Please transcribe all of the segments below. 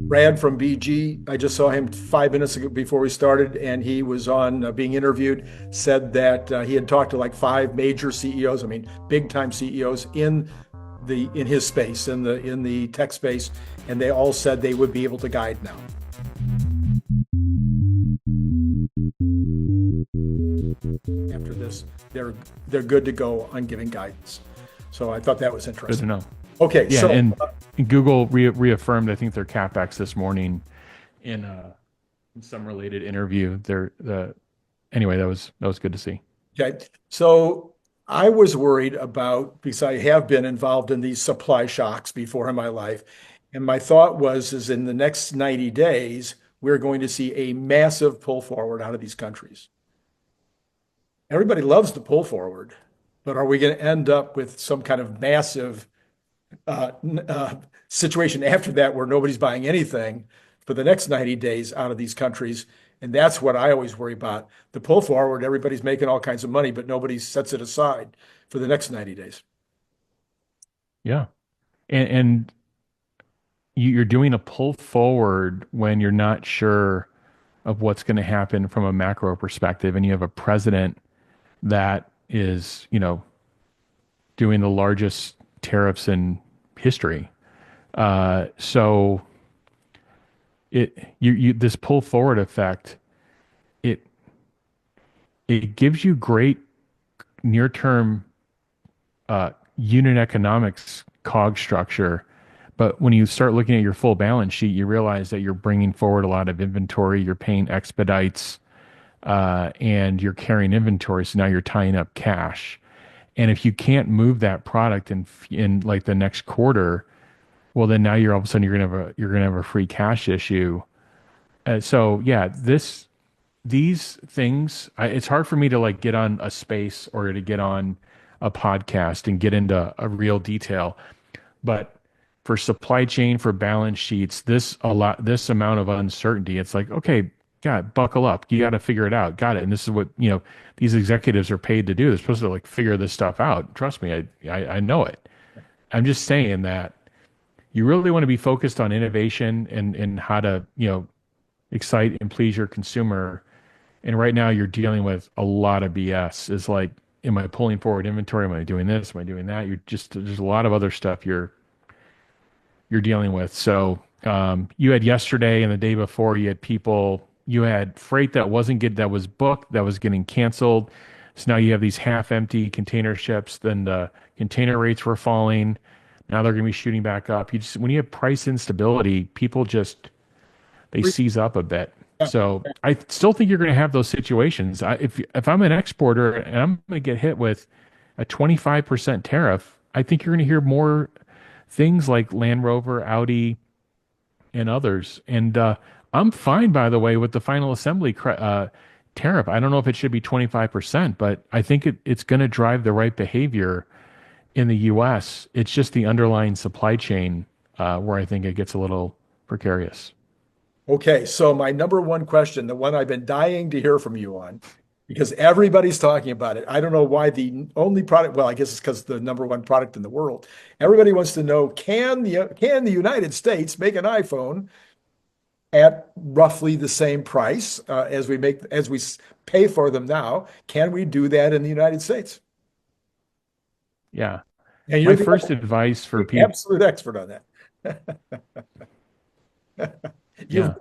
Brad from BG, I just saw him 5 minutes ago before we started, and he was on being interviewed, said that he had talked to like five major CEOs, I mean, big time CEOs in his space, in the tech space, and they all said they would be able to guide now. After this, they're good to go on giving guidance. So I thought that was Good to interesting. know. Okay, Yeah, so and Google reaffirmed, I think, their capex this morning in some related interview. Anyway, that was good to see. okay, so I was worried about, because I have been involved in these supply shocks before in my life, and my thought was is in the next 90 days we're going to see a massive pull forward out of these countries. Everybody loves to pull forward, but are we going to end up with some kind of massive uh, uh, situation after that where nobody's buying anything for the next 90 days out of these countries? And that's what I always worry about. The pull forward, everybody's making all kinds of money, but nobody sets it aside for the next 90 days. Yeah, and you're doing a pull forward when you're not sure of what's going to happen from a macro perspective, and you have a president that is, doing the largest tariffs in history. So this pull forward effect, it it gives you great near term unit economics cog structure. But when you start looking at your full balance sheet, you realize that you're bringing forward a lot of inventory, you're paying expedites, and you're carrying inventory. So now you're tying up cash. And if you can't move that product in like the next quarter, well, then now you're all of a sudden you're gonna have a free cash issue. So yeah, these things, it's hard for me to like get on a space or to get on a podcast and get into a real detail. But for supply chain, for balance sheets, this amount of uncertainty, it's like, okay, God, buckle up. You got to figure it out. Got it. And this is what, these executives are paid to do. They're supposed to like figure this stuff out. Trust me, I know it. I'm just saying that you really want to be focused on innovation and how to, excite and please your consumer. And right now you're dealing with a lot of BS. Is like, am I pulling forward inventory? Am I doing this? Am I doing that? There's a lot of other stuff you're dealing with. So you had yesterday and the day before, you had freight that wasn't good, that was booked, that was getting canceled. So now you have these half empty container ships. Then the container rates were falling. Now they're going to be shooting back up. When you have price instability, people they seize up a bit. So I still think you're going to have those situations. If I'm an exporter and I'm going to get hit with a 25% tariff, I think you're going to hear more things like Land Rover, Audi, and others. And I'm fine, by the way, with the final assembly tariff. I don't know if it should be 25%, but I think it's going to drive the right behavior in the U.S. It's just the underlying supply chain where I think it gets a little precarious. Okay, so my number one question, the one I've been dying to hear from you on, because everybody's talking about it. I don't know why the only product, well, I guess it's because the number one product in the world. Everybody wants to know, can the United States make an iPhone at roughly the same price as we pay for them now? Can we do that in the United States? Yeah. And you're My the first advice for people, absolute expert on that. You've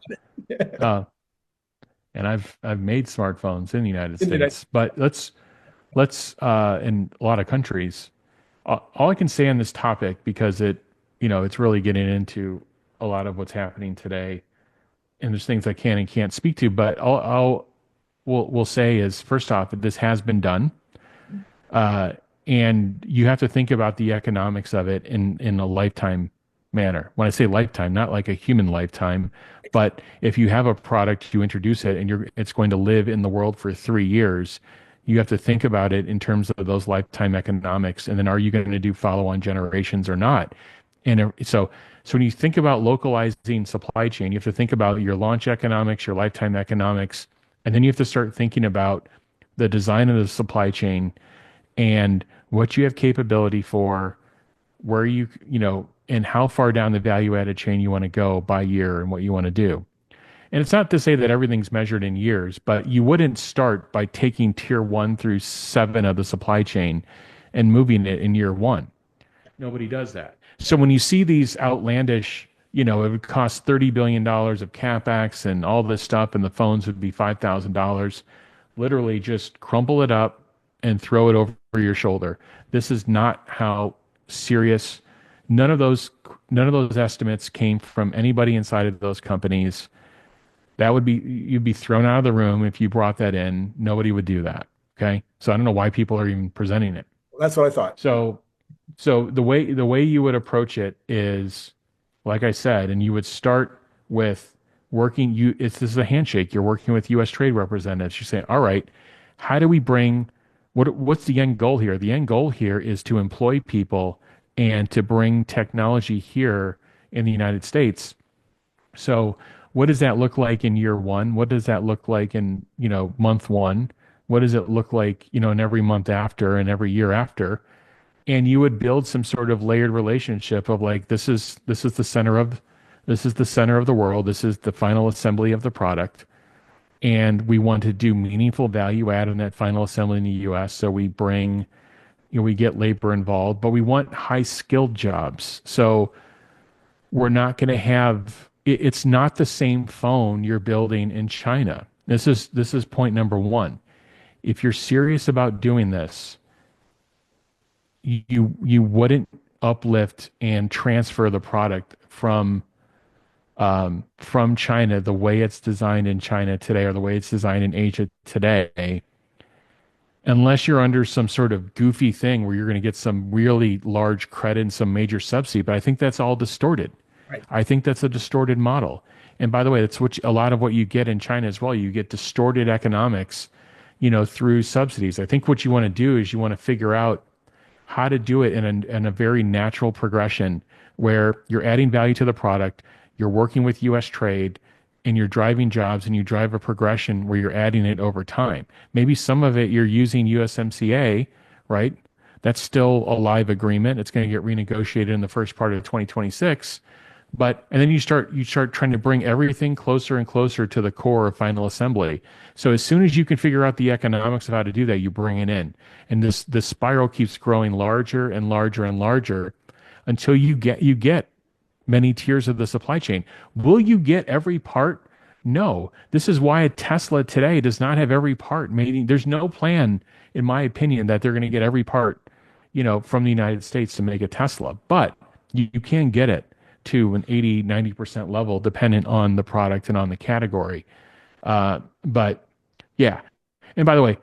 yeah. Uh, and I've made smartphones in the United in the United States, but let's in a lot of countries. All I can say on this topic, because it's really getting into a lot of what's happening today, and there's things I can and can't speak to, but we'll say is, first off, this has been done, uh, and you have to think about the economics of it in a lifetime manner. When I say lifetime, not like a human lifetime, but if you have a product, you introduce it, and it's going to live in the world for 3 years. You have to think about it in terms of those lifetime economics, and then are you going to do follow-on generations or not? And so when you think about localizing supply chain, you have to think about your launch economics, your lifetime economics, and then you have to start thinking about the design of the supply chain and what you have capability for, where and how far down the value added chain you want to go by year and what you want to do. And it's not to say that everything's measured in years, but you wouldn't start by taking tier 1 through 7 of the supply chain and moving it in year 1. Nobody does that. So when you see these outlandish, it would cost $30 billion of CapEx and all this stuff, and the phones would be $5,000, literally just crumple it up and throw it over your shoulder. This is not how serious. None of those estimates came from anybody inside of those companies. You'd be thrown out of the room if you brought that in. Nobody would do that. Okay. So I don't know why people are even presenting it. That's what I thought. So the way you would approach it is, like I said, and you would start with this is a handshake. You're working with U.S. trade representatives. You say, all right, how do we what's the end goal here? The end goal here is to employ people and to bring technology here in the United States. So what does that look like in year 1? What does that look like in, month 1? What does it look like, in every month after and every year after? And you would build some sort of layered relationship of like, this is the center of the world. This is the final assembly of the product. And we want to do meaningful value add in that final assembly in the US. So we bring, we get labor involved, but we want high skilled jobs. So we're not going to have, it's not the same phone you're building in China. This is point number 1. If you're serious about doing this, you wouldn't uplift and transfer the product from China the way it's designed in China today or the way it's designed in Asia today, unless you're under some sort of goofy thing where you're going to get some really large credit and some major subsidy. But I think that's all distorted. Right. I think that's a distorted model. And by the way, that's a lot of what you get in China as well. You get distorted economics, through subsidies. I think what you want to do is you want to figure out how to do it in a very natural progression where you're adding value to the product, you're working with U.S. trade, and you're driving jobs, and you drive a progression where you're adding it over time. Maybe some of it you're using USMCA, right? That's still a live agreement. It's going to get renegotiated in the first part of 2026. And then you start trying to bring everything closer and closer to the core of final assembly. So as soon as you can figure out the economics of how to do that, you bring it in. And this spiral keeps growing larger and larger and larger until you get many tiers of the supply chain. Will you get every part? No. This is why a Tesla today does not have every part made. There's no plan, in my opinion, that they're going to get every part, from the United States to make a Tesla. But you can get it to an 80, 90% level, dependent on the product and on the category. But yeah. And by the way,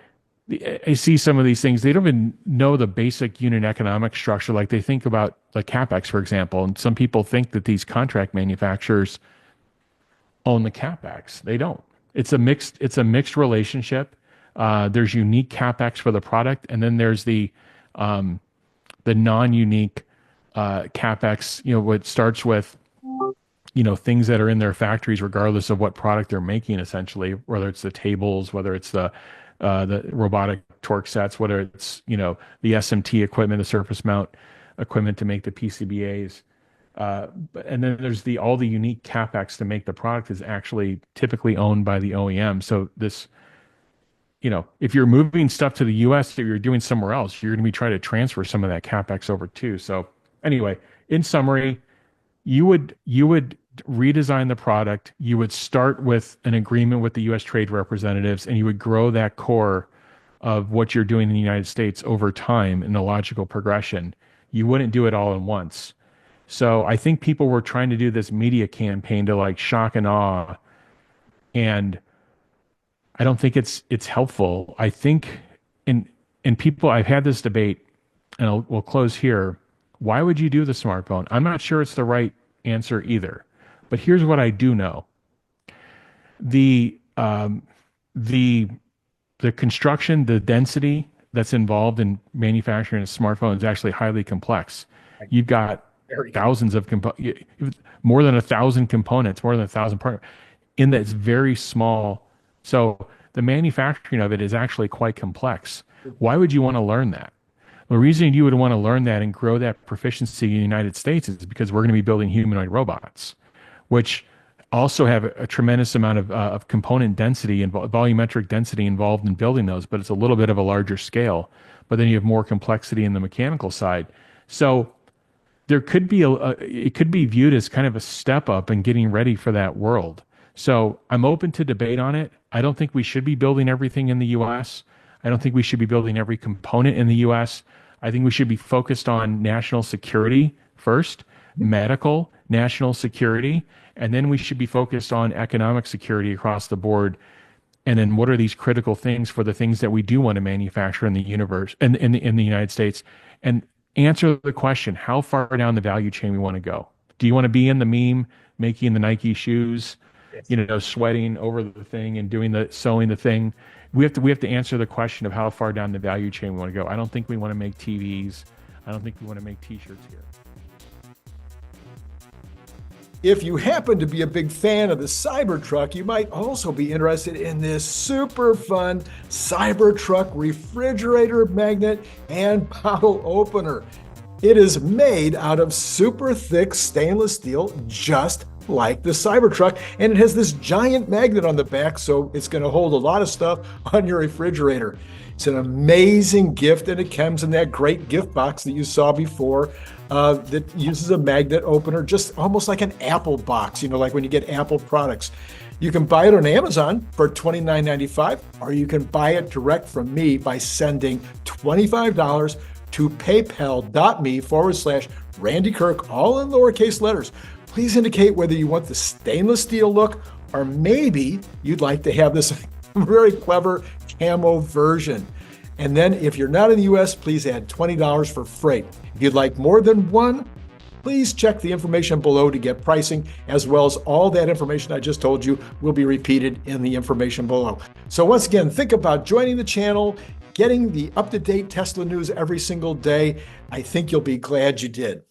I see some of these things, they don't even know the basic unit economic structure. Like they think about like CapEx, for example. And some people think that these contract manufacturers own the CapEx. They don't. It's a mixed relationship. There's unique CapEx for the product. And then there's the non-unique CapEx, what starts with, things that are in their factories, regardless of what product they're making, essentially, whether it's the tables, whether it's the robotic torque sets, whether it's, the SMT equipment, the surface mount equipment to make the PCBAs. And then there's all the unique CapEx to make the product is actually typically owned by the OEM. So this, if you're moving stuff to the US that you're doing somewhere else, you're going to be trying to transfer some of that CapEx over too. So anyway, in summary, you would redesign the product. You would start with an agreement with the U.S. trade representatives, and you would grow that core of what you're doing in the United States over time in a logical progression. You wouldn't do it all at once. So I think people were trying to do this media campaign to like shock and awe, and I don't think it's helpful. I think in people, I've had this debate, and we'll close here. Why would you do the smartphone? I'm not sure it's the right answer either. But here's what I do know. The construction, the density that's involved in manufacturing a smartphone is actually highly complex. You've got thousands of more than 1,000 components, more than 1,000 parts in that it's very small. So the manufacturing of it is actually quite complex. Why would you want to learn that? The reason you would want to learn that and grow that proficiency in the United States is because we're going to be building humanoid robots, which also have a tremendous amount of component density and volumetric density involved in building those, but it's a little bit of a larger scale. But then you have more complexity in the mechanical side. So there could be it could be viewed as kind of a step up in getting ready for that world. So I'm open to debate on it. I don't think we should be building everything in the US. I don't think we should be building every component in the US. I think we should be focused on national security first, medical, national security, and then we should be focused on economic security across the board. And then what are these critical things for the things that we do want to manufacture in the universe and in the United States? And answer the question, how far down the value chain we want to go. Do you want to be in the meme, making the Nike shoes, sweating over the thing and sewing the thing? We have to answer the question of how far down the value chain we want to go. I don't think we want to make TVs. I don't think we want to make t-shirts here. If you happen to be a big fan of the Cybertruck, you might also be interested in this super fun Cybertruck refrigerator magnet and bottle opener. It is made out of super thick stainless steel, just like the Cybertruck, and it has this giant magnet on the back, so it's going to hold a lot of stuff on your refrigerator. It's an amazing gift, and it comes in that great gift box that you saw before that uses a magnet opener, just almost like an Apple box, like when you get Apple products. You can buy it on Amazon for $29.95, or you can buy it direct from me by sending $25 to paypal.me/Randy Kirk, all in lowercase letters. Please indicate whether you want the stainless steel look, or maybe you'd like to have this very clever camo version. And then if you're not in the US, please add $20 for freight. If you'd like more than one, please check the information below to get pricing, as well as all that information I just told you will be repeated in the information below. So once again, think about joining the channel, getting the up-to-date Tesla news every single day. I think you'll be glad you did.